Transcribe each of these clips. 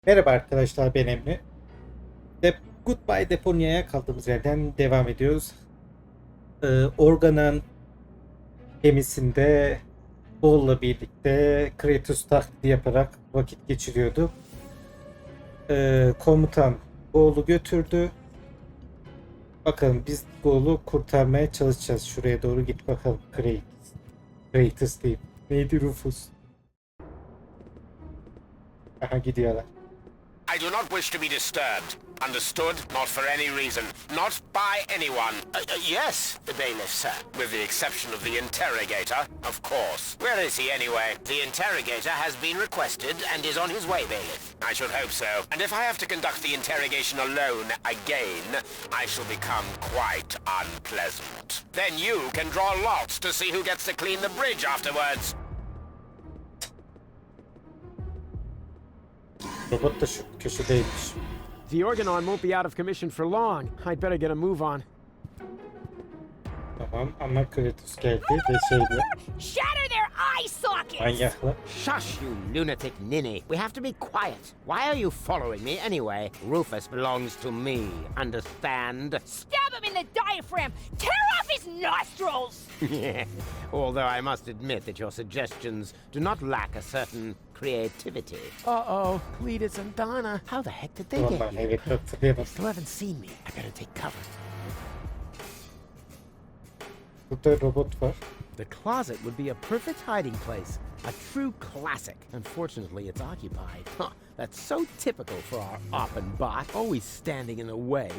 Merhaba arkadaşlar, ben Emre. Goodbye Deponia'ya kaldığımız yerden devam ediyoruz. Organ'ın gemisinde Paul'la birlikte Kratos taklidi yaparak vakit geçiriyorduk. Komutan Paul'u götürdü. Bakalım biz Paul'u kurtarmaya çalışacağız. Şuraya doğru git bakalım. Kratos değil. Neydi, Rufus? Aha, gidiyorlar. I do not wish to be disturbed. Understood? Not for any reason. Not by anyone. Yes, the bailiff, sir. With the exception of the interrogator, of course. Where is he, anyway? The interrogator has been requested and is on his way, bailiff. I should hope so. And if I have to conduct the interrogation alone again, I shall become quite unpleasant. Then you can draw lots to see who gets to clean the bridge afterwards. Robot da şu köşedeymiş. The organon won't be out of commission for long. I'd better get a move on. Tamam ama Kratos geldi ve şeyle Shatter their eye sockets! manyakla. Shush, you lunatic ninny. We have to be quiet. Why are you following me anyway? Rufus belongs to me, understand? Stab him in the diaphragm! Tear off his nostrils! Although I must admit that your suggestions do not lack a certain creativity. Uh-oh, Cletus and Donna. How the heck did they Vallahi get here? evet, hatırlayamadım. Still haven't seen me. I better take cover. Burada robot var. The closet would be a perfect hiding place. A true classic. Unfortunately, it's occupied. Huh, that's so typical for our Offenbach. Always standing in the way.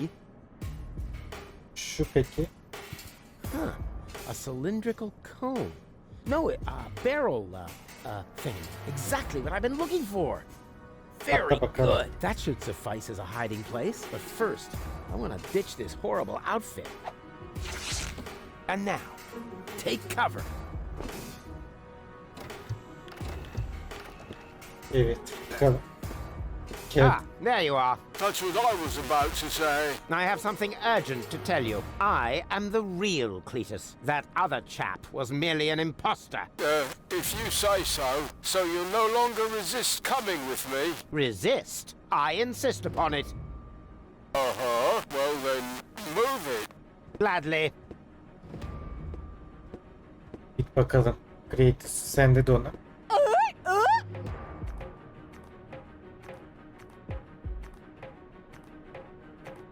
Şu peki. Huh, a cylindrical cone. No, a barrel thing. Exactly what I've been looking for. Very Bakla bakalım. good. That should suffice as a hiding place. But first, I want to ditch this horrible outfit. And now, take cover. Evet. Bakalım. Gel. Ah, there you are. That's what I was about to say. I have something urgent to tell you. I am the real Cletus. That other chap was merely an imposter. If you say so, so you'll no longer resist coming with me? Resist? I insist upon it. Uh-huh. Well then, move it. Gladly. Git bakalım. Kratos, sende de ona.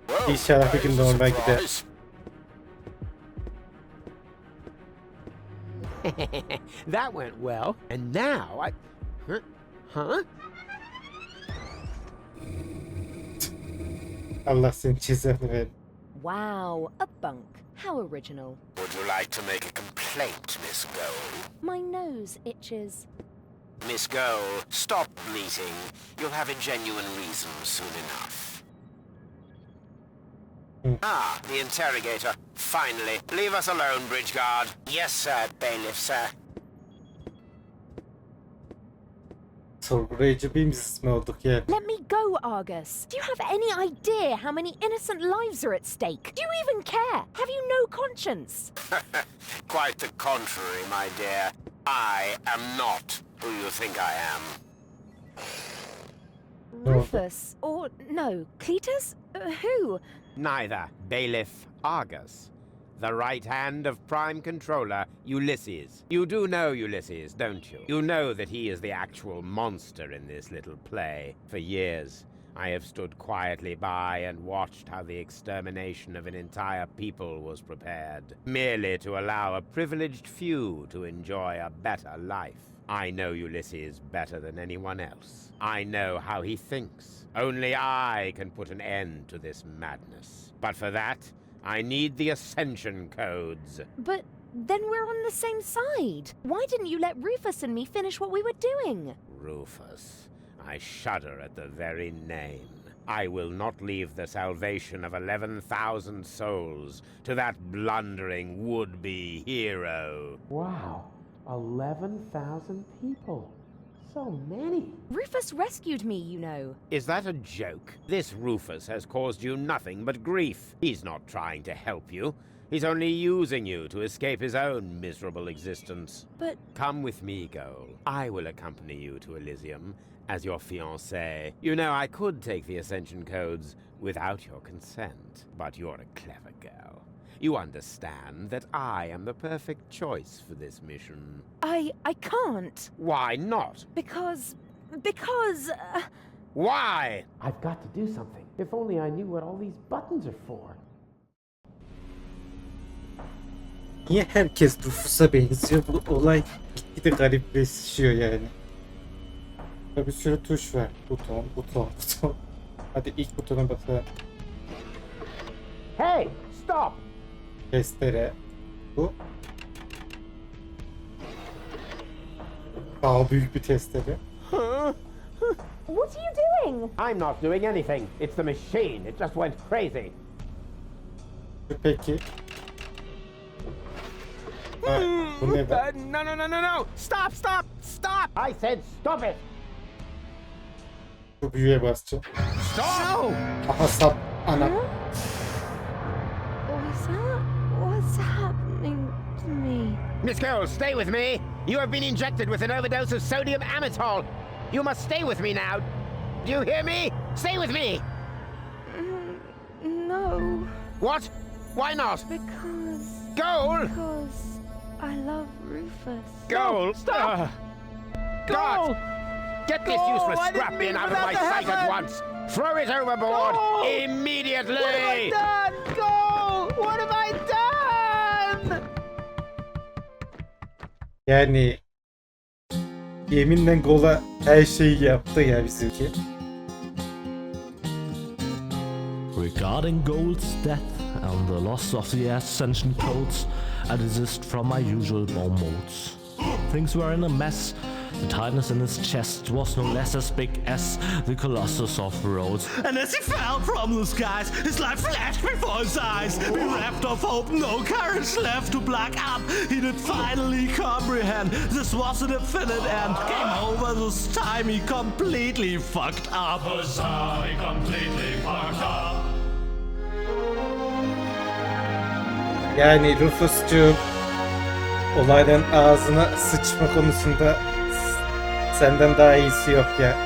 Well, İnşallah bir gün that is a normal gider. surprise. That went well. And now I... Huh? Allah senin cezanı ver. Wow, a bunk. How original. Would you like to make a complaint, Miss Gold? My nose itches. Miss Gold, stop bleating. You'll have a genuine reason soon enough. Ah, the interrogator. Finally. Leave us alone, bridge guard. Yes, sir, bailiff, sir. Sorgulayıcı bir mi olduk yani? Let me go, Argus. Do you have any idea how many innocent lives are at stake? Do you even care? Have you no conscience? Quite the contrary, my dear. I am not who you think I am. Rufus? Or no, Cletus? Who? Neither. Bailiff Argus. The right hand of Prime Controller, Ulysses. You do know Ulysses, don't you? You know that he is the actual monster in this little play. For years, I have stood quietly by and watched how the extermination of an entire people was prepared, merely to allow a privileged few to enjoy a better life. I know Ulysses better than anyone else. I know how he thinks. Only I can put an end to this madness. But for that, I need the Ascension codes. But then we're on the same side. Why didn't you let Rufus and me finish what we were doing? Rufus. I shudder at the very name. I will not leave the salvation of 11,000 souls to that blundering would-be hero. Wow. 11,000 people. So many. Rufus rescued me, you know. Is that a joke? This Rufus has caused you nothing but grief. He's not trying to help you. He's only using you to escape his own miserable existence. But Come with me, Goal. I will accompany you to Elysium, as your fiancé. You know, I could take the ascension codes without your consent, but you're a clever girl. You understand that I am the perfect choice for this mission. I can't. Why not? Because... Why? I've got to do something. If only I knew what all these buttons are for. Niye herkes Rufus'a benziyor? Bu olay gitgide garipleşiyor yani. Burada bir sürü tuş var. Buton, buton, buton. Hadi ilk butona bakalım. Hey, stop! Testere. Bu. Daha büyük bir testere. What are you doing? I'm not doing anything. It's the machine. It just went crazy. Peki. Ha, bu ne be? No! Stop! Stop! I said stop it! Bu büyüye basacağım. Stop! Aha sap. Ana. What's happening to me? Miss Cole, stay with me. You have been injected with an overdose of sodium amytal. You must stay with me now. Do you hear me? Stay with me. No, What? Why not? because Goal! I love Rufus. Goal! Stop! God! Get this useless scrap bin out of my sight at once. Throw it overboard immediately. What have I done? Yani yeminle Gola her şeyi yaptı ya bizimki. Regarding Gold's death and the loss of the ascension codes, I desist from my usual bomb modes. Things were in a mess. The tightness in his chest was no less as big as the Colossus of Rhodes. And as he fell from the skies, his life flashed before his eyes. Bereft of hope, no courage left to black up. He did finally comprehend this was an infinite end. Game over this time, he completely fucked up. He completely fucked up. Yani Rufus'cuğum olayların ağzına sıçma konusunda senden daha iyisi yok ya.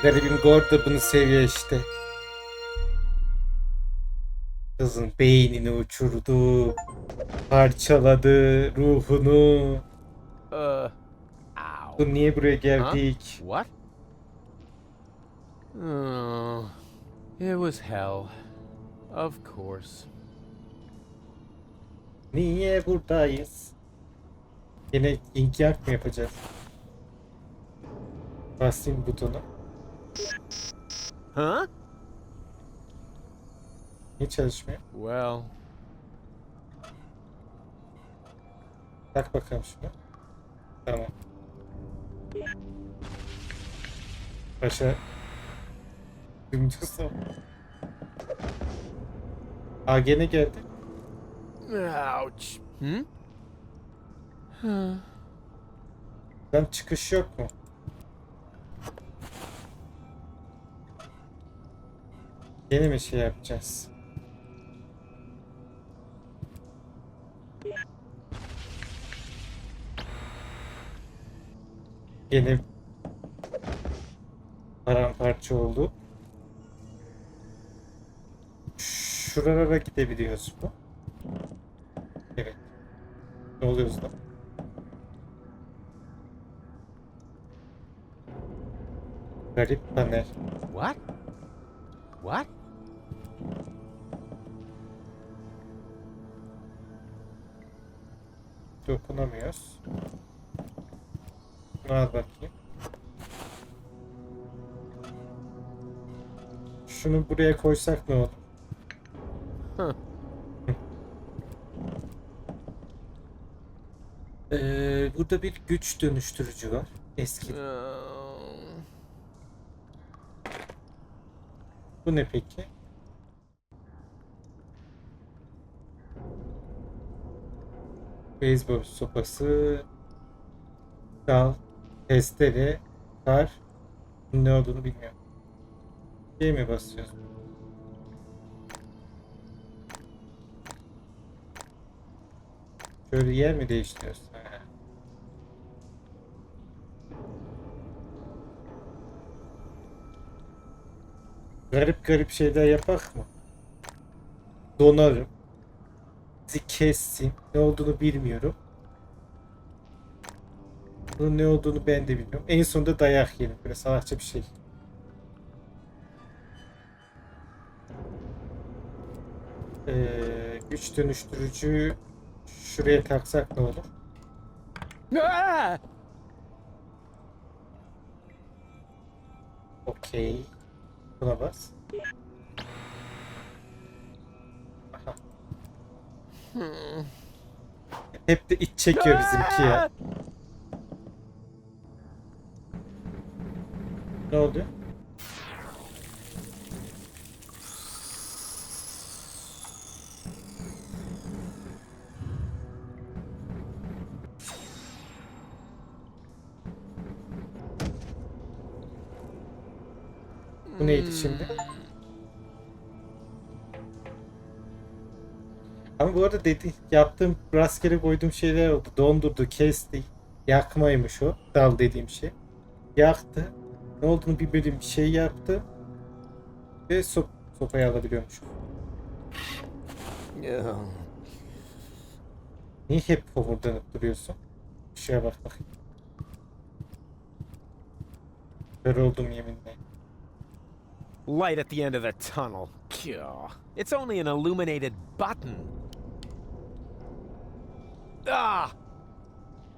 Garibim Gord da bunu seviyor işte. Kızın beynini uçurdu, parçaladı ruhunu. Ow. Bu niye buraya geldik? What? Oh, it was hell. Of course. Niye buradayız? Yine inkiyat mı yapacağız? Basayım butonu. Huh? Niye çalışmıyor? Well, Tak bakalım şunu. Tamam. Başa dümdüz ol. Aa gene geldi. ouch. Lan çıkış yok mu? Yeni mi şey yapacağız? Yeni paramparça oldu. Şuralara gidebiliyoruz mu? Evet. Ne oluyoruz lan? Garip panel. What? What? Dokunamıyoruz. Bunu al bakayım. Şunu buraya koysak ne olur? Huh. Burada bir güç dönüştürücü var. Eski. Bu ne peki? Beyzbol sopası, dal, testere, kar. Ne olduğunu bilmiyorum. Şey mi basıyoruz? Şöyle yer mi değiştiriyoruz? Ha. Garip garip şeyler yapak mı? Donarım. Bizi kessin. Ne olduğunu bilmiyorum. Bunun ne olduğunu ben de bilmiyorum. En sonunda dayak yiyelim. Böyle salakça bir şey. Güç dönüştürücü şuraya taksak ne olur? Ah! Okey. Buna bas. Aha. Hep de iç çekiyor bizimki ya. Ne oldu? Bu neydi şimdi? Ama bu arada yaptığım rastgele koyduğum şeyler oldu. Dondurdu, kesti. Yakmaymış o. Dal dediğim şey. Yaktı. Ne olduğunu bilmediğim bir şey yaptı. Ve sopayı alabiliyormuş. Niye hep homurdanıp duruyorsun? Şuraya bak bakayım. Kör oldum yeminle. Light at the end of the tunnel. Gah. It's only an illuminated button. Ah!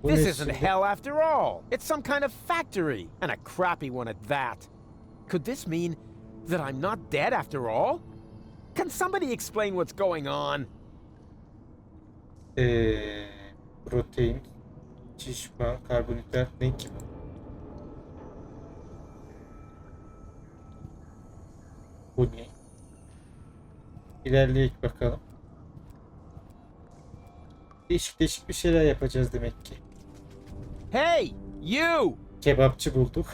Bu This ne isn't şimdi? hell after all. It's some kind of factory, and a crappy one at that. Could this mean that I'm not dead after all? Can somebody explain what's going on? Protein, şişman, karbonhidrat ne ki bu? Bu ne? İlerleyek bakalım. Değişik değişik bir şeyler yapacağız demek ki. Hey, you! Kebapçı bulduk.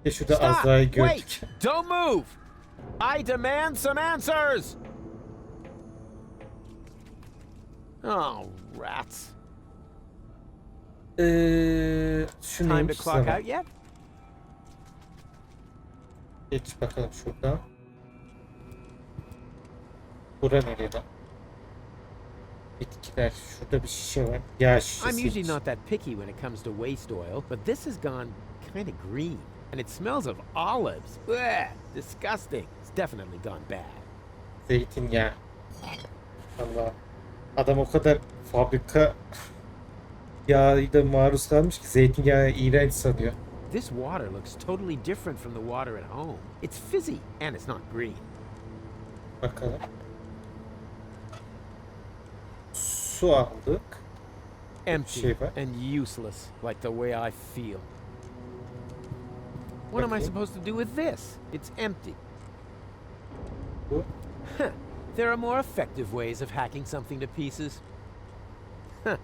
Bir de şurada Stop! Azra'yı gördük. Wait! Don't move! I demand some answers! Oh, rats. Şu Time to neymiş clock zaman? out yet? Geç bakalım şuradan. Bura nereye lan? Bitkiler. Şurada bir şişe var. Yağ I'm şişesi. usually not that picky when it comes to waste oil, but this has gone kind of green. And it smells of olives. Ugh, disgusting. It's definitely gone bad. Zeytinyağı. Allah. Adam o kadar fabrika yağıyla maruz kalmış ki zeytinyağı iğrenç sanıyor. This water looks totally different from the water at home. It's fizzy, and it's not green. Bakalım. Su aldık. Empty Şey var. and useless, like the way I feel. What am I Okay. supposed to do with this? It's empty. Bu. Huh. There are more effective ways of hacking something to pieces. Huh.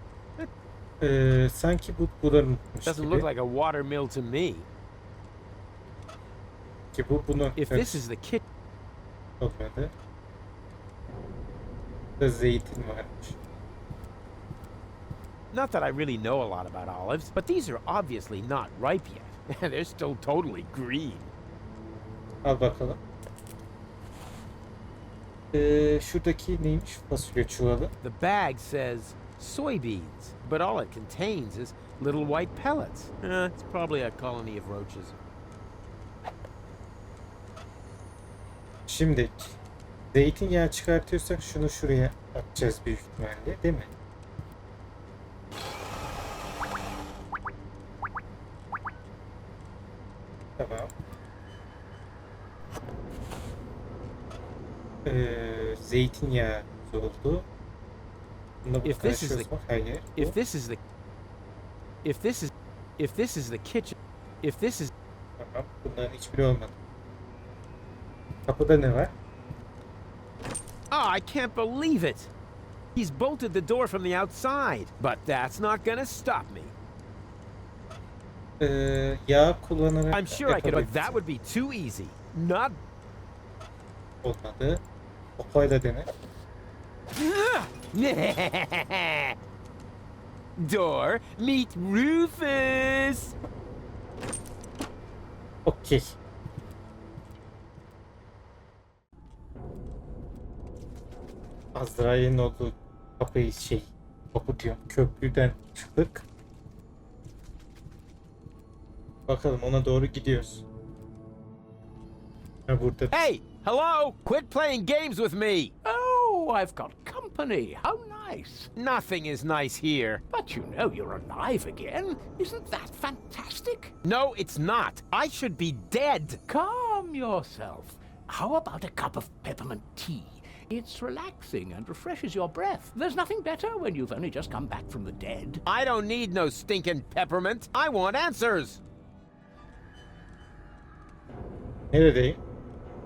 Sanki bu buranınmış Doesn't gibi. look like a water mill to me. Ki bu bunun. If this is the kit, Olmadı. Burada zeytin varmış. not that I really know a lot about olives, but these are obviously not ripe yet. They're still totally green. Al bakalım. Şuradaki neymiş? Fasulye çuvalı. The bag says soybeans, but all it contains is little white pellets. It's probably a colony of roaches. Şimdi zeytinyağı çıkartıyorsak şunu şuraya atacağız büyük ihtimalle, değil mi? Tamam. Zeytinyağı oldu. Bunda bu If this is karışıyoruz mu? Hayır. If this is the if this is the kitchen, if this is Tamam. Bunların hiçbiri olmadı. Kapıda ne var? Oh, I can't believe it. He's bolted the door from the outside, but that's not gonna stop me. Yağ kullanarak I'm sure I could, but yapabiliriz. that would be too easy. Not Olmadı. Opayla dene. Door, meet Rufus. Okey. Azrail'in olduğu kapıyı kapı diyorum. Köprüden çıktık. Bakalım ona doğru gidiyoruz. Ha burada. Hey! Hello! Quit playing games with me! Oh, I've got company. How nice. Nothing is nice here. But you know you're alive again. Isn't that fantastic? No, it's not. I should be dead. Calm yourself. How about a cup of peppermint tea? It's relaxing and refreshes your breath. There's nothing better when you've only just come back from the dead. I don't need no stinking peppermint. I want answers. Neredeyim?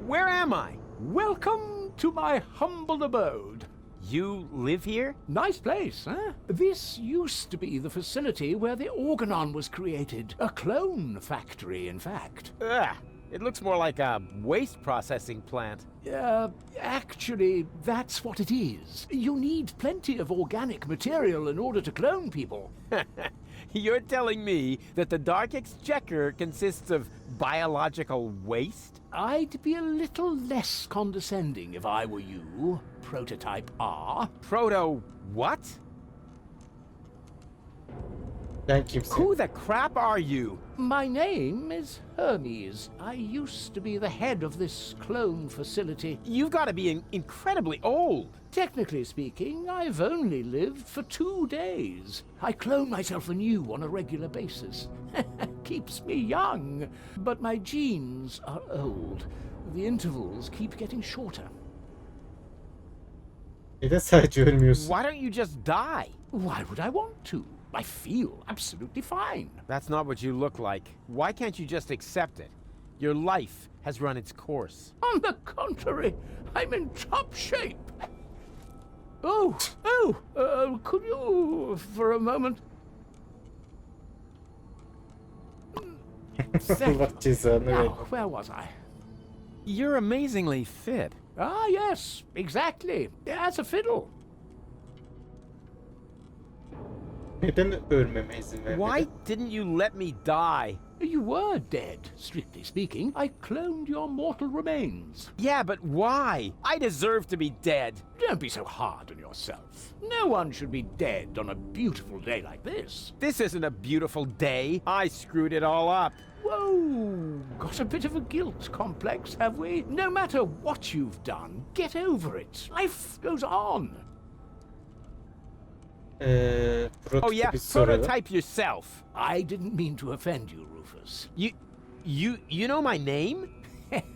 Where am I? Welcome to my humble abode. You live here? Nice place, huh? This used to be the facility where the organon was created. A clone factory, in fact. Ugh. It looks more like a waste processing plant. Actually, that's what it is. You need plenty of organic material in order to clone people. You're telling me that the Dark Exchequer consists of biological waste? I'd be a little less condescending if I were you, Prototype R. Proto what? Sen kimsin? Who the crap are you? My name is Hermes. I used to be the head of this clone facility. You've got to be incredibly old. Technically speaking, I've only lived for 2 days. I clone myself anew on a regular basis. Keeps me young. But my genes are old. The intervals keep getting shorter. Neden sadece ölmüyorsun? Why don't you just die? Why would I want to? I feel absolutely fine. That's not what you look like. Why can't you just accept it? Your life has run its course. On the contrary, I'm in top shape. Could you, for a moment? Allah cezanı Now, versin. where was I? You're amazingly fit. Ah, yes, exactly. As a fiddle. Neden ölmeme izin vermedin? Why didn't you let me die? You were dead, strictly speaking. I cloned your mortal remains. Yeah, but why? I deserve to be dead. Don't be so hard on yourself. No one should be dead on a beautiful day like this. This isn't a beautiful day. I screwed it all up. Whoa, got a bit of a guilt complex, have we? No matter what you've done, get over it. Life goes on. Oh yeah, Prototipi soralım. prototype yourself. I didn't mean to offend you, Rufus. You know my name?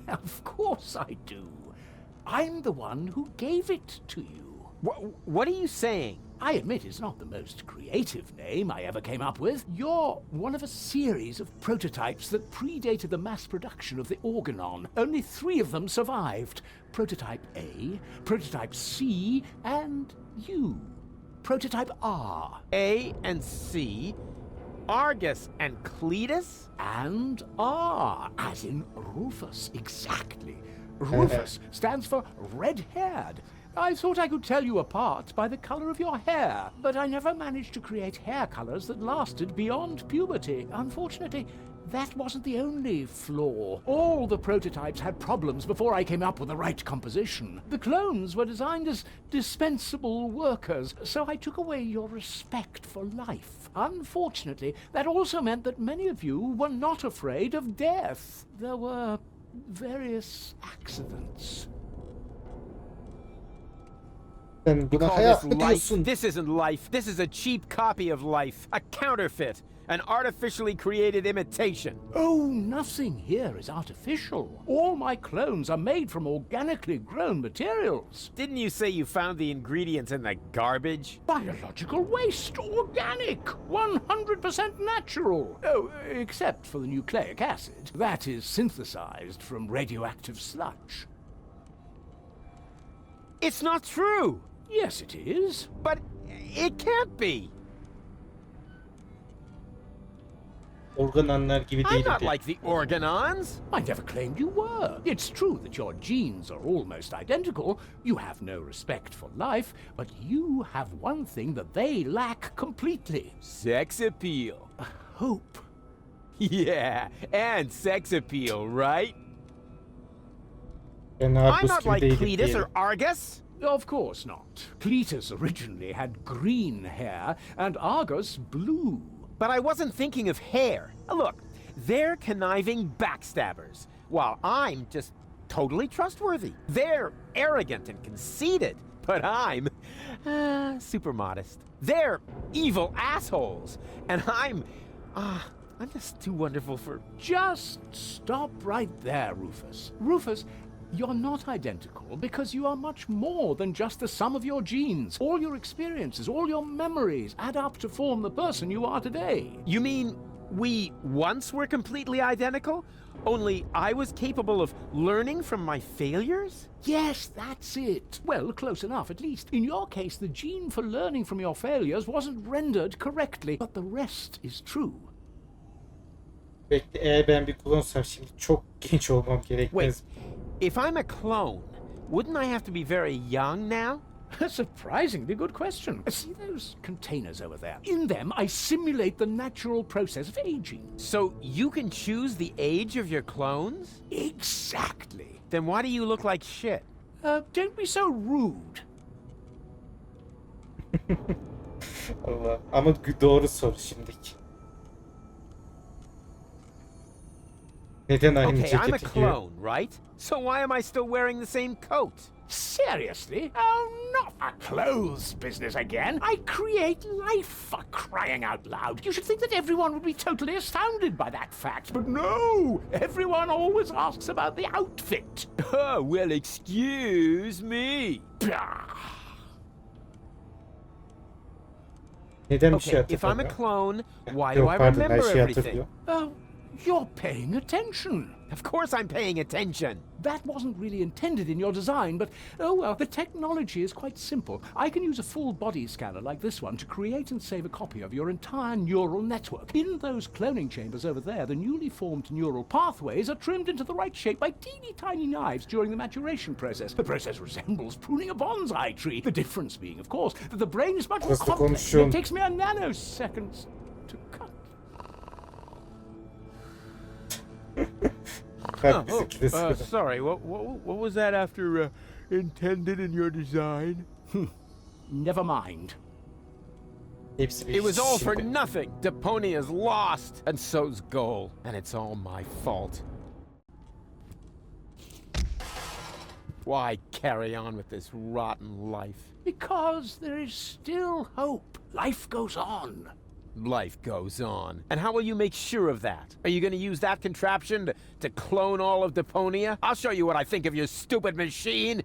Of course I do. I'm the one who gave it to you. What are you saying? I admit it's not the most creative name I ever came up with. You're one of a series of prototypes that predated the mass production of the organon. Only 3 of them survived. Prototype A, Prototype C, and you. Prototype R. A and C, Argus and Cletus? And R, as in Rufus, exactly. Rufus stands for red-haired. I thought I could tell you apart by the color of your hair, but I never managed to create hair colors that lasted beyond puberty. Unfortunately, that wasn't the only flaw. All the prototypes had problems before I came up with the right composition. The clones were designed as dispensable workers, so I took away your respect for life. Unfortunately, that also meant that many of you were not afraid of death. There were various accidents. Sen You buna call hayat this mı life? diyorsun? This isn't life. This is a cheap copy of life. A counterfeit. An artificially created imitation. Oh, nothing here is artificial. All my clones are made from organically grown materials. Didn't you say you found the ingredients in the garbage? Biological waste, organic, 100% natural. Oh, except for the nucleic acid. That is synthesized from radioactive sludge. It's not true. Yes, it is. But it can't be. Organanlar gibi I'm değil. not like the Organons. I never claimed you were. It's true that your genes are almost identical. You have no respect for life, but you have one thing that they lack completely. Sex appeal. Hope. Yeah, and sex appeal, right? Ben I'm Argus not gibi like değilim Cletus diyelim. or Argus. Of course not. Cletus originally had green hair, and Argus blue. But I wasn't thinking of hair. Look, they're conniving backstabbers, while I'm just totally trustworthy. They're arrogant and conceited, but I'm super modest. They're evil assholes, and I'm just too wonderful for... Just stop right there, Rufus. Rufus, you're not identical because you are much more than just the sum of your genes. All your experiences, all your memories add up to form the person you are today. You mean we once were completely identical? Only I was capable of learning from my failures? Yes, that's it. Well, close enough, at least. In your case, the gene for learning from your failures wasn't rendered correctly, but the rest is true. Bekle, eğer ben bir klonsam şimdi çok genç olmam gerekmez. Wait, if I'm a clone, wouldn't I have to be very young now? A surprisingly good question. See those containers over there? In them, I simulate the natural process of aging. So you can choose the age of your clones? Exactly. Then why do you look like shit? Don't be so rude. Allah. Ama doğru soru şimdiki. Neden aynı Okay, I'm a ceketi giyiyor? clone, right? So why am I still wearing the same coat? Seriously? Oh, not a clothes business again. I create life, for crying out loud. You should think that everyone would be totally astounded by that fact. But no! Everyone always asks about the outfit. Oh, well, excuse me. Neden bir şey Okay, if I'm a hatırlamıyor? clone, why do Yok I pardon, her remember şeyi everything? hatırlıyor. Oh, you're paying attention. Of course I'm paying attention. That wasn't really intended in your design, but oh well, the technology is quite simple. I can use a full body scanner like this one to create and save a copy of your entire neural network. In those cloning chambers over there, the newly formed neural pathways are trimmed into the right shape by teeny tiny knives during the maturation process. The process resembles pruning a bonsai tree. The difference being, of course, that the brain is much more Nasıl complex. konuşuyorsun? It takes me a nanosecond to cut. Kalp bizimki de sıkıntı. Sorry, what was that after intended in your design? Never mind. Hepsi bir It was all for şimdi. nothing. Deponia's lost, and so's Goal, and it's all my fault. Why carry on with this rotten life? Because there is still hope. Life goes on. Life goes on. And how will you make sure of that? Are you going to use that contraption to clone all of Deponia? I'll show you what I think of your stupid machine.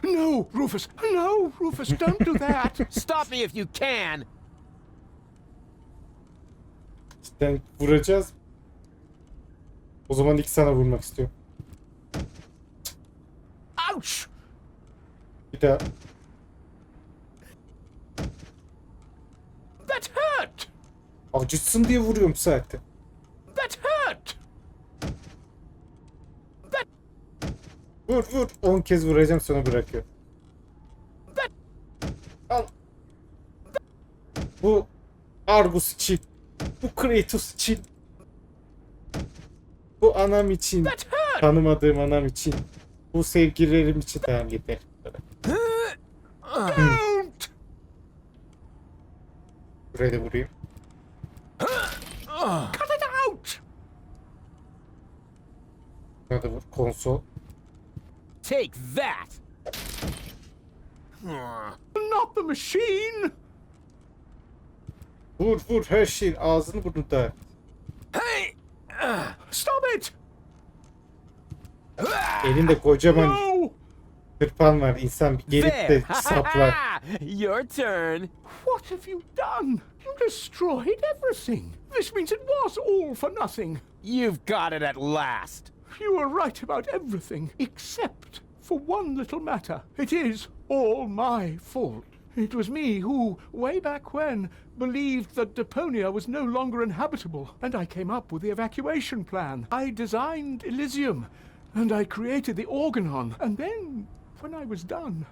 No, Rufus! No, Rufus, don't do that! Stop me if you can. Cidden vuracağız. O zaman ilk sana vurmak istiyorum. Ouch! Bir daha. That hurt! Acıtsın diye vuruyorum zaten. That hurt! That... Vur vur. 10 kez vuracağım sonra bırakıyor. That... Al. Bu Argus için. Bu Kratos için. Bu anam için. That hurt! Tanımadığım anam için. Bu sevgililerim için. Tamam yeter. Don't! Buraya da vurayım. Cut it out! Buna da vur. Konsol. Take that. Not the machine! Vur vur her şeyin ağzını burnunu da. Hey! Stop it! Elinde kocaman No! tırpan var. İnsan bir gelip de There. saplar. Your turn. What have you done? You destroyed everything. This means it was all for nothing. You've got it at last. You were right about everything, except for one little matter. It is all my fault. It was me who, way back when, believed that Deponia was no longer inhabitable, and I came up with the evacuation plan. I designed Elysium, and I created the Organon, and then, when I was done,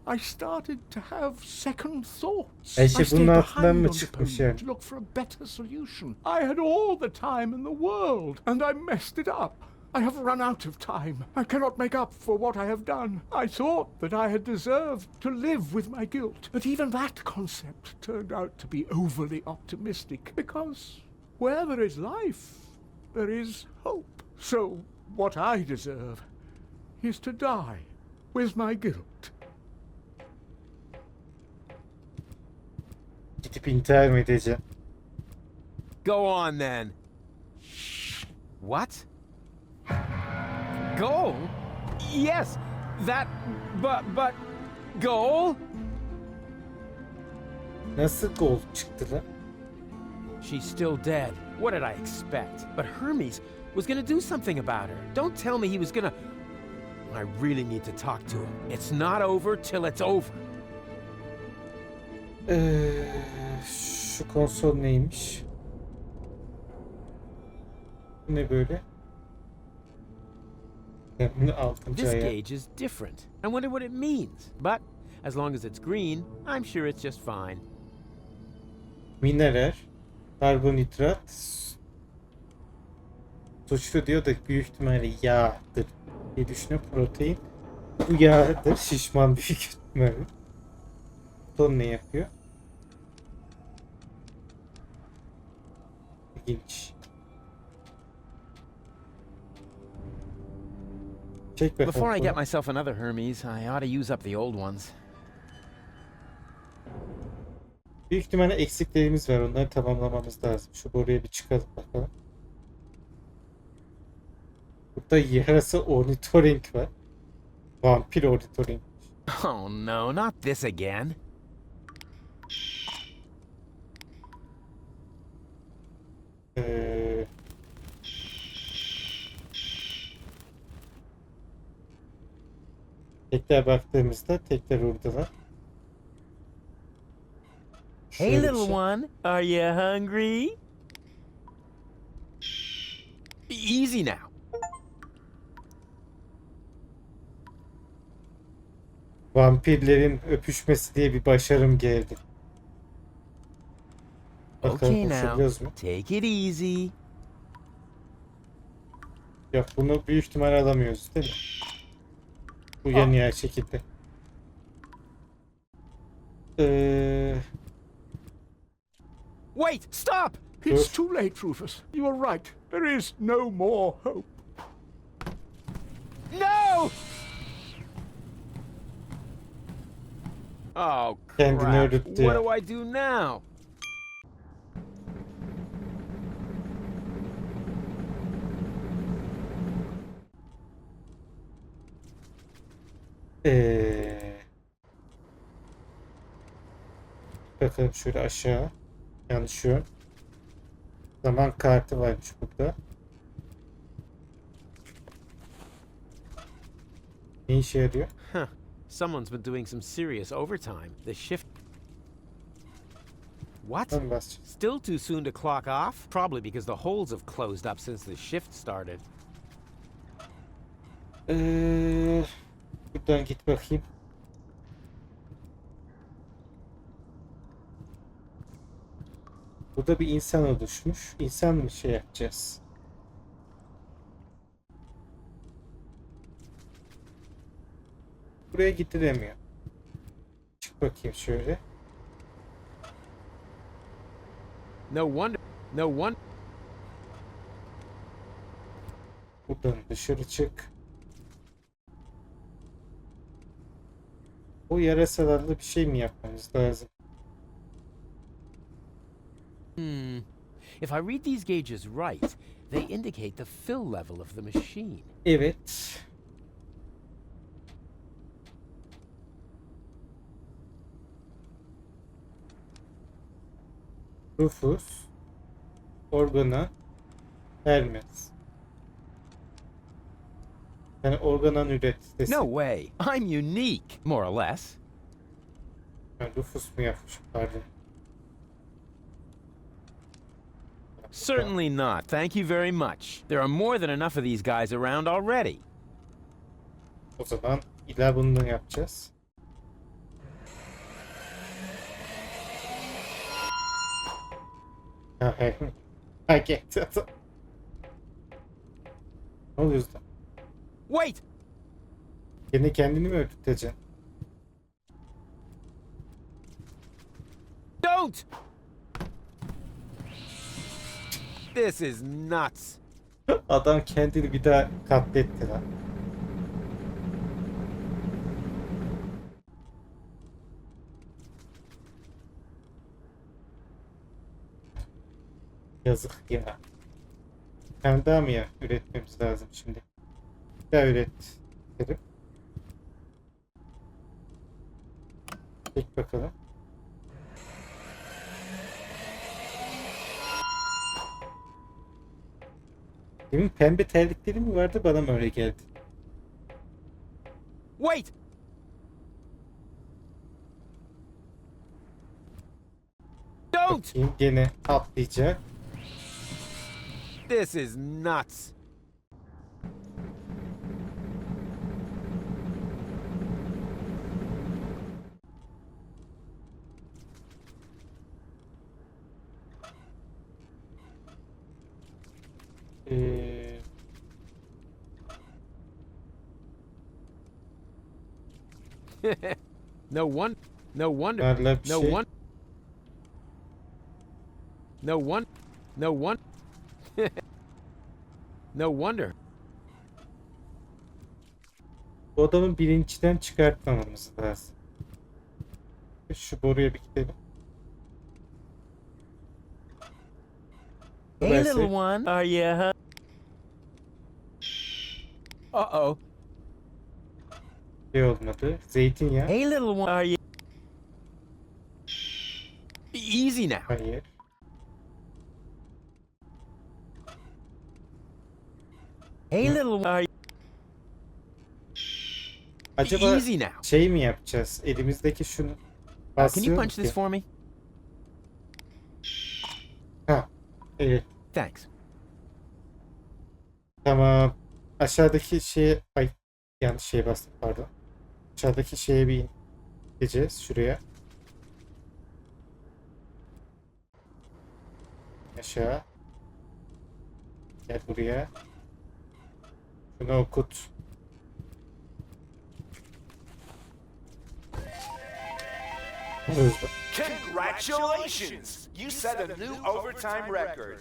I started to have second thoughts. Her I şey stayed bunun altından behind mı on çıkmış Deponia yani? to look for a better solution. I had all the time in the world, and I messed it up. I have run out of time. I cannot make up for what I have done. I thought that I had deserved to live with my guilt, but even that concept turned out to be overly optimistic, because where there is life, there is hope. So what I deserve is to die with my guilt. Gidip intihar mı edeceğim? Go on then. What? Goal? Yes, that, but, goal? Nasıl gol çıktı lan? She's still dead. What did I expect? But Hermes was gonna do something about her. Don't tell me he was gonna... I really need to talk to him. It's not over till it's over. Şu konsol neymiş? Bu ne böyle? Bunu 6. This ayağı. gauge is different. I wonder what it means. But as long as it's green, I'm sure it's just fine. Mineral, karbonhidrat, suçlu diyor da büyük ihtimalle yağdır diye düşünüyor. Protein. Bu yağdır. Şişman büyük ihtimalle. Ton ne yapıyor? İlginç. Çek bakalım. Before I get bunu. myself another Hermes, I ought to use up the old ones. Büyük ihtimalle eksiklerimiz var. Onları tamamlamamız lazım. Şu boruya bir çıkalım bakalım. Burada yarasa ornitorenk var. Vampir ornitorenk. Oh no, not this again. Tekrar baktığımızda tekrar oradalar. Hey, Şöyle bir little şey. one, are you hungry? Easy now. Vampirlerin öpüşmesi diye bir başarım geldi. Bakalım Okay now, koşabiliyoruz mu? take it easy. Yok, bunu büyük ihtimal alamıyoruz değil mi? Bu yan yer şekilde. Wait, stop! It's too late, Rufus. You are right. There is no more hope. No! Oh, Kendini crap. öldürttü What ya. do I do now? Bakalım şöyle aşağı. Yanlış yön. Zaman kartı varmış burada. Ne işe yarıyor? Huh. Someone's been doing some serious overtime. The shift... What? Tam basacağız. Still too soon to clock off? Probably because the holes have closed up since the shift started. Buradan git bakayım. Burada bir insan oluşmuş. İnsan mı şey yapacağız? Buraya gidilemiyor. Çık bakayım şöyle. No wonder... No wonder... Buradan dışarı çık. O yarasalarla bir şey mi yapmamız lazım? If I read these gauges right, they indicate the fill level of the machine. Evet. Rufus, Organa, Hermes. Yani organan üret desin. No way! I'm unique, more or less. Yani Rufus mu yapmış? Pardon. Certainly not. Thank you very much. There are more than enough of these guys around already. O zaman illa bunu yapacağız. Ne oluyor da? Wait! Yine kendini mi öldürteceksin? Don't! This is nuts. Adam kendini bir daha katletti lan. Yazık ya. Bir tane daha mı ya üretmemiz lazım şimdi? Bir daha üretelim. Çek bakalım. Demin pembe terlikleri mi vardı, bana mı öyle geldi? Wait! Don't! Bakayım, gene atlayacak. This is nuts. Ee, No wonder. No wonder. Varla bir No şey. one. No one. No one. No wonder. Bu adamın bilinçten çıkartmamamız lazım. Şu boruya bir gidelim. Hey, Versek. little one, are you? Uh-oh. Şey olmadı. Zeytinyağı. Hey, little one, are you? Easy now. Hayır. Hey, little one, are you? Acaba Easy now. şey mi yapacağız? Elimizdeki şunu Can you basıyor punch this for me? Ha. Evet. Thanks. Tamam. Aşağıdaki şeye... Ay. Yanlış şeye bastım, pardon. Aşağıdaki şeye bir gideceğiz. Şuraya. Aşağı. Gel buraya. Şunu okut. Hızlı. Congratulations! You set a new overtime record.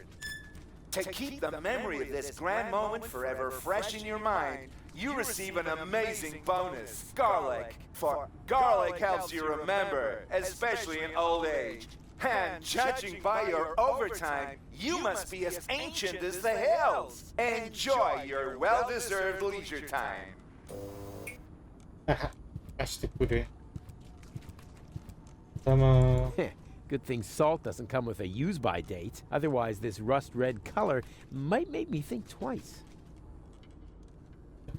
To keep the memory of this grand moment forever fresh in your mind, you receive an amazing bonus, garlic. For garlic helps you remember, especially in old age. And judging by your overtime, you must be as ancient as the hills. Enjoy your well-deserved leisure time. Aha. Açtık burayı. Tamam. Good thing salt doesn't come with a use-by date. Otherwise, this rust red color might make me think twice.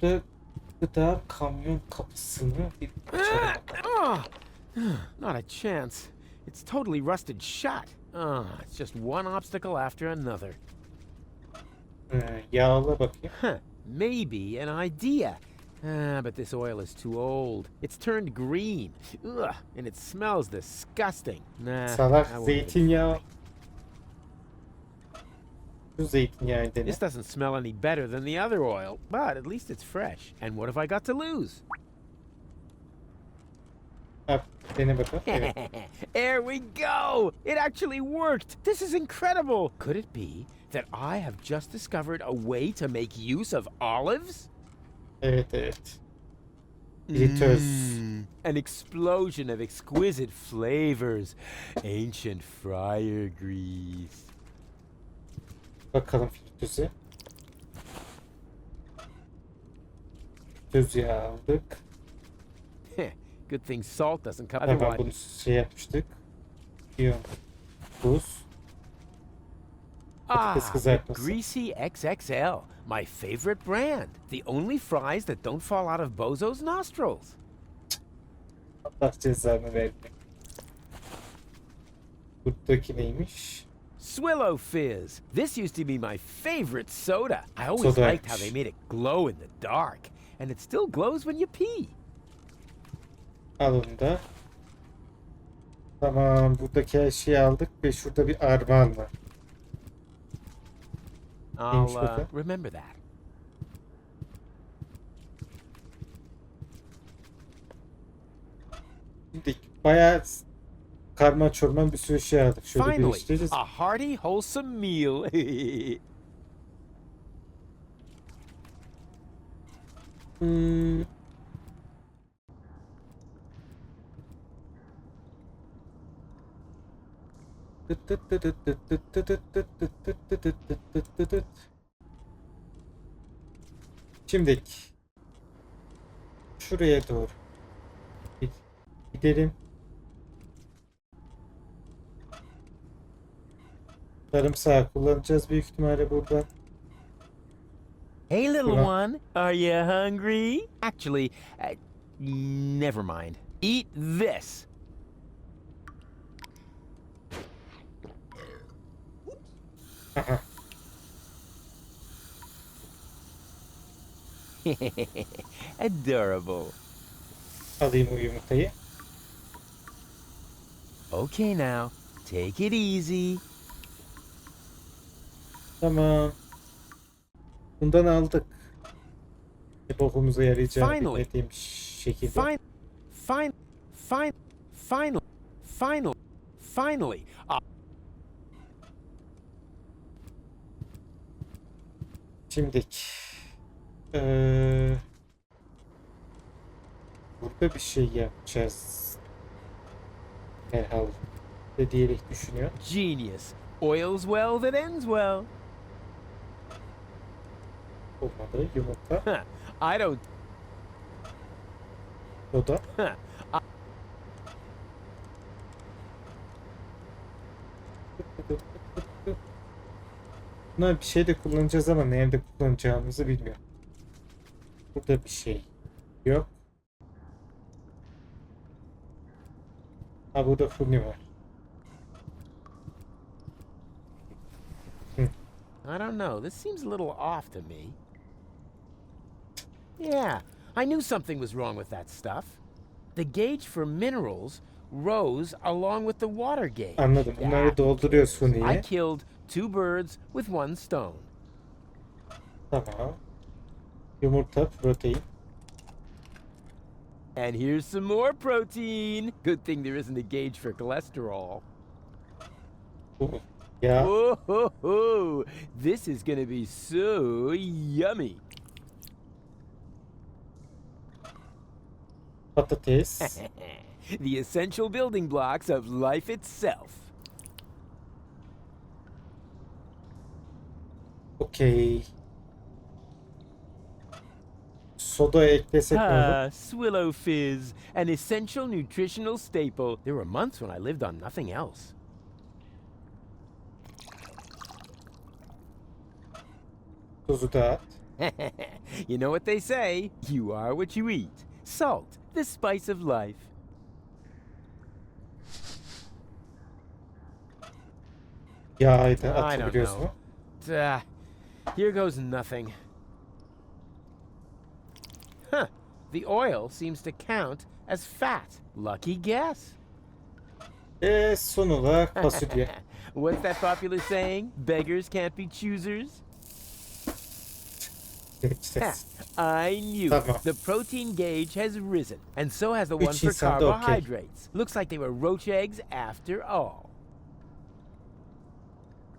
Burada gıda kamyon kapısını bir açalım. Oh, not a chance. It's totally rusted shut. It's just one obstacle after another. Yağla bakayım. Huh, maybe an idea. But this oil is too old. It's turned green. Ugh, and it smells disgusting. Nah, Salak I won't. zeytinyağı. Şu zeytinyağı dene. This doesn't smell any better than the other oil, but at least it's fresh. And what have I got to lose? Yap, dene bakalım. Evet. There we go! It actually worked! This is incredible! Could it be that I have just discovered a way to make use of olives? Evet, evet. Fritöz. An explosion of exquisite flavors. Ancient fryer grease. Bakalım fritöze. Fritöz yağı aldık. Good thing salt doesn't come. Tamam, Otherwise, bunu şey yapmıştık. Diyorum. Buz. Patates kızartması. Greasy XXL, my favorite brand. The only fries that don't fall out of Bozo's nostrils. Allah cezanı verdi. Buradaki neymiş? Swillow Fizz. This used to be my favorite soda. I always Soda liked how they made it glow in the dark. And it still glows when you pee. Al onu da. Tamam, buradaki her şeyi aldık ve şurada bir armağan var. I'll Neymiş bakalım? remember that. bayağı karma çorman bir sürü şey aldık. Şöyle Finally, birleştiririz. a hearty, wholesome meal. Hmm. Şimdi şuraya doğru gidelim. Sarımsağı kullanacağız büyük ihtimalle buradan. Hey, little Huh. one, are you hungry? Actually, never mind. Eat this. Aha. Adorable. Alayım o yumurtayı. Okay, now, take it easy. Tamam. Bundan aldık. Bokumuza yarayacağını Finally. bilmediğim şekilde. Finally. Şimdi burada bir şey yapacağız. Herhalde diyerek düşünüyor. Genius. Oils well that ends well. Olmadı. Yumurta. I don't. O da. Bunlar bir şey de kullanacağız ama nerede kullanacağımızı bilmiyorum. Burada bir şey yok. Ha burada fırını var. I don't know. This seems a little off to me. Yeah, I knew something was wrong with that stuff. The gauge for minerals rose along with the water gauge. Anladım. Bunları dolduruyoruz I fırınıya. killed two birds with one stone. Tamam. Yumurta, protein. And here's some more protein. Good thing there isn't a gauge for cholesterol. Bu. Ya. Whoa, ho, ho. This is gonna be so yummy. Patates. The essential building blocks of life itself. Okey. Soda eklesek mi olur? Swillow fizz, an essential nutritional staple. There were months when I lived on nothing else. Tuzu da at. You know what they say, you are what you eat. Salt, the spice of life. Yağı da I don't atabiliyoruz know. mu? Here goes nothing. Huh. The oil seems to count as fat. Lucky guess. Son olarak fasulye. What's that popular saying? Beggars can't be choosers? Geçeceğiz. I knew Tamam. it. The protein gauge has risen, and so has the Üç one for insan da okey. carbohydrates. Looks like they were roach eggs after all.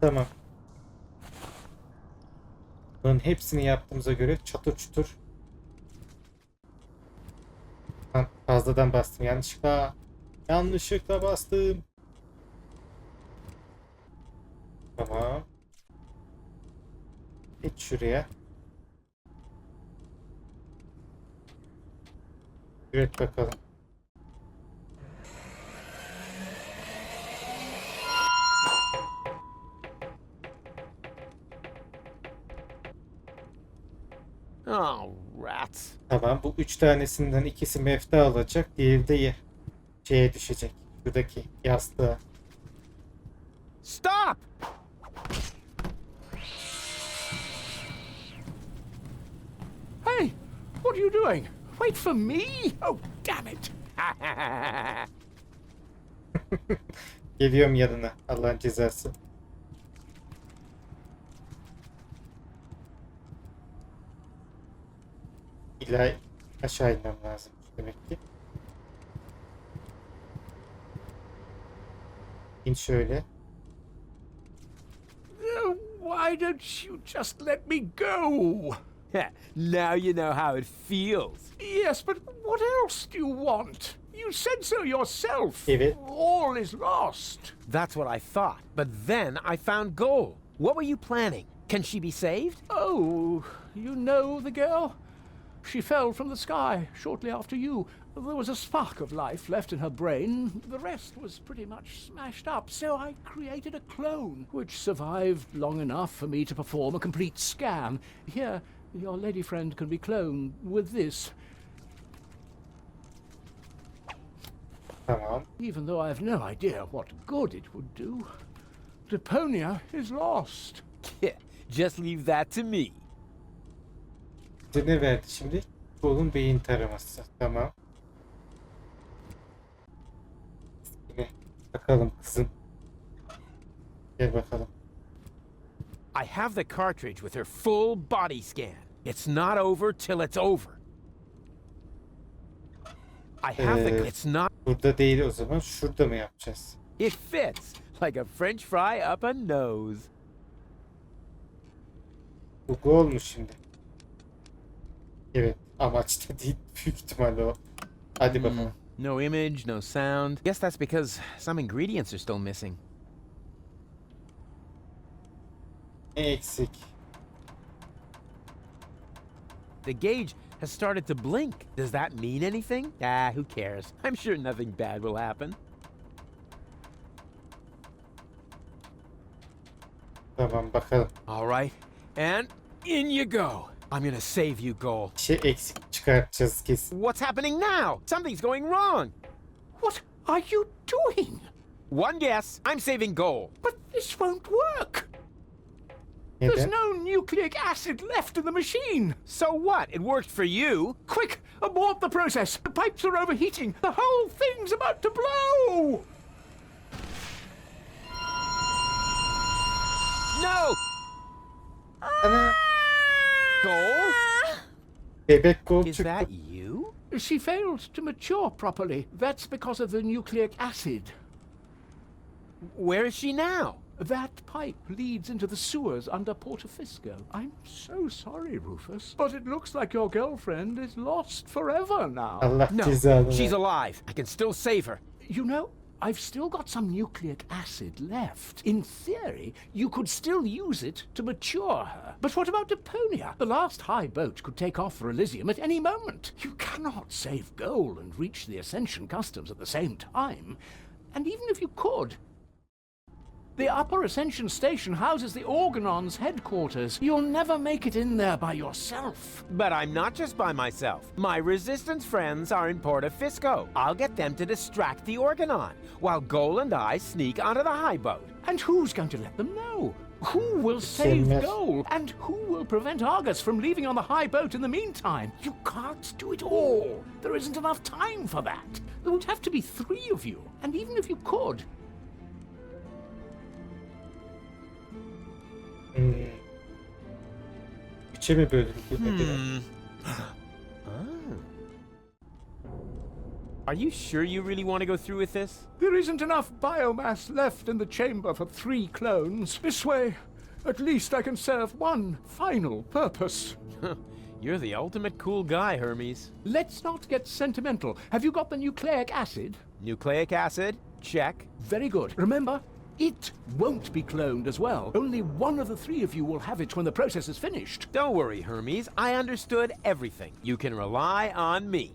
Tamam. Bunların hepsini yaptığımıza göre çatır çutur. Lan fazladan bastım yanlışlıkla. Yanlışlıkla bastım. Tamam. Geç şuraya. Evet bakalım. Oh, rats. Tamam, bu 3 tanesinden ikisi mefta alacak, diğeri de şeye düşecek. Şuradaki yastığa. Stop! Hey, what are you doing? Wait for me? Oh, damn it. Geliyorum yanına. Allah'ın cezası. İlla aşağı inmem lazım demek ki. İn şöyle. Why don't you just let me go? Now you know how it feels. Yes, but what else do you want? You said so yourself. Evet. All is lost. That's what I thought. But then I found gold. What were you planning? Can she be saved? Oh, you know the girl? She fell from the sky shortly after you. There was a spark of life left in her brain. The rest was pretty much smashed up, so I created a clone, which survived long enough for me to perform a complete scan. Here, your lady friend can be cloned with this. Tamam. Even though I have no idea what good it would do. Deponia is lost. Just leave that to me. Bize ne verdi şimdi? Gol'un beyin taraması. Tamam. Yine bakalım kızım. Gel bakalım. I have the cartridge with her full body scan. It's not over till it's over. I have the... It's not... Burada değil o zaman. Şurada mı yapacağız? It fits like a French fry up a nose. Bu gol mu şimdi? Evet. Amaç da değil. Büyük ihtimalle o. Hadi bakalım. No image, no sound. Guess that's because some ingredients are still missing. Ne eksik? The gauge has started to blink. Does that mean anything? Ah, who cares? I'm sure nothing bad will happen. Tamam bakalım. All right, and in you go. I'm gonna save you, Goal. Bir şey eksik çıkartacağız kesin. What's happening now? Something's going wrong. What are you doing? One guess. I'm saving Goal. But this won't work. There's Neden? no nucleic acid left in the machine. So what? It worked for you. Quick, abort the process. The pipes are overheating. The whole thing's about to blow. No! Ana, Goal? bebek gol Is çıktı. that you? She failed to mature properly. That's because of the nucleic acid. Where is she now? That pipe leads into the sewers under Portofisco. I'm so sorry, Rufus, but it looks like your girlfriend is lost forever now. Allah No, cezanı she's ver. alive. I can still save her. You know, I've still got some nucleic acid left. In theory, you could still use it to mature her. But what about Deponia? The last high boat could take off for Elysium at any moment. You cannot save Goal and reach the Ascension Customs at the same time. And even if you could, the Upper Ascension Station houses the Organon's headquarters. You'll never make it in there by yourself. But I'm not just by myself. My resistance friends are in Portofisco. I'll get them to distract the Organon, while Goal and I sneak onto the high boat. And who's going to let them know? Who will save Mükemmel. Goal? And who will prevent Argus from leaving on the high boat in the meantime? You can't do it all. There isn't enough time for that. There would have to be 3 of you. And even if you could, Üçe mi böldük? Are you sure you really want to go through with this? there isn't enough biomass left in the chamber for 3 clones. This way, at least I can serve one final purpose. You're the ultimate cool guy, Hermes. Let's not get sentimental. Have you got the nucleic acid? Nucleic acid? Check. Very good. Remember, it won't be cloned as well. Only one of the 3 of you will have it when the process is finished. Don't worry, Hermes. I understood everything. You can rely on me.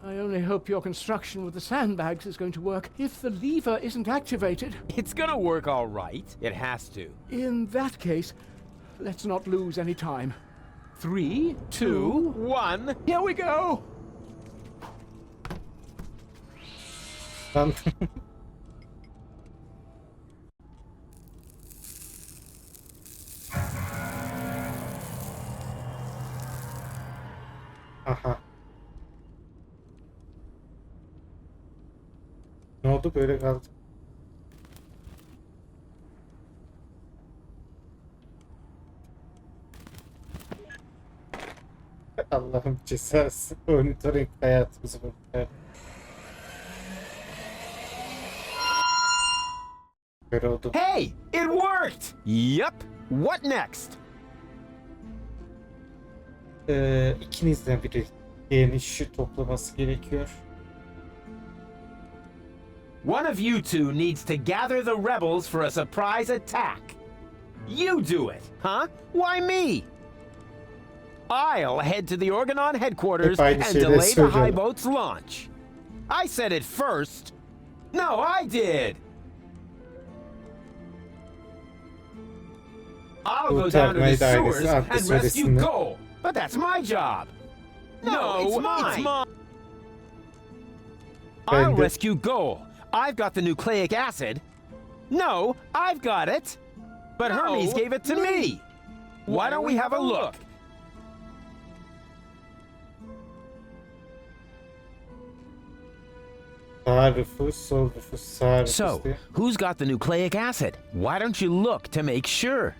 I only hope your construction with the sandbags is going to work. If the lever isn't activated, It's gonna work all right. It has to. in that case, let's not lose any time. 3, 2, 1. here we go! Lan. Aha. Ne oldu böyle kaldı? Allah'ım cezası. Monitoring hayatımızı kurtardı. Böyle oldu. Hey, it worked! Yup. What next? İkinizden biri diğerinin şu toplaması gerekiyor. One of you two needs to gather the rebels for a surprise attack. You do it, huh? Why me? I'll head to the Organon headquarters Hep aynı and şeyleri delay the söylüyorum. high boat's launch. I said it first. No, I did. I'll go down to the Kurtarmayı da sewers ailesi and adlı rescue söylesinler. Goal. But that's my job. No, it's mine. I'll Ben de- rescue Goal. I've got the nucleic acid. No, I've got it. But Hermes gave it to me. Why don't we have a look? Sağ rüfus, sol rüfus, sağ rüfus So, diye. who's got the nucleic acid? Why don't you look to make sure?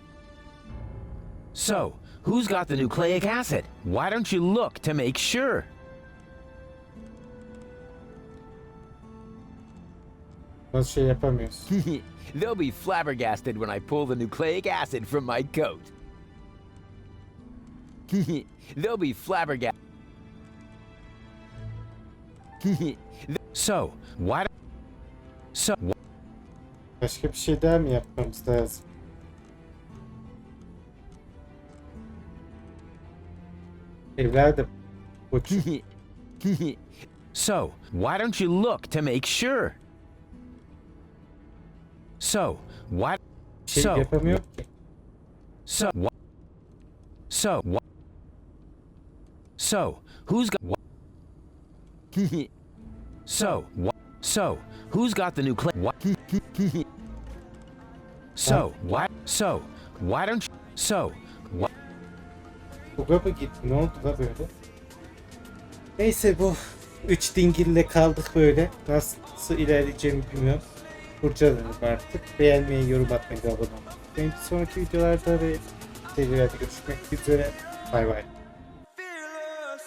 So, who's got the nucleic acid? Why don't you look to make sure? Nasıl şey yapamıyoruz. They'll be flabbergasted when I pull the nucleic acid from my coat. They'll be flabbergasted. So, why? So, Başka bir şey daha mı yapmamız lazım? Evladım. Uç. so why don't you look to make sure? So, why? Bir şey So, yapamıyor ki. so, so, so, who's got? So, who's got the nucleic? So, why? So, why don't you? So, what? Buga mı gitti? Ne oldu da böyle? Neyse bu 3 dingille kaldık böyle. Nasıl ilerleyeceğimi bilmiyorum. Kurcalarım artık. Beğenmeyi, yorum atmayı da abone olmayı. Benim sonraki videolarda ve serilerde görüşmek üzere. Bay bay. Fearless.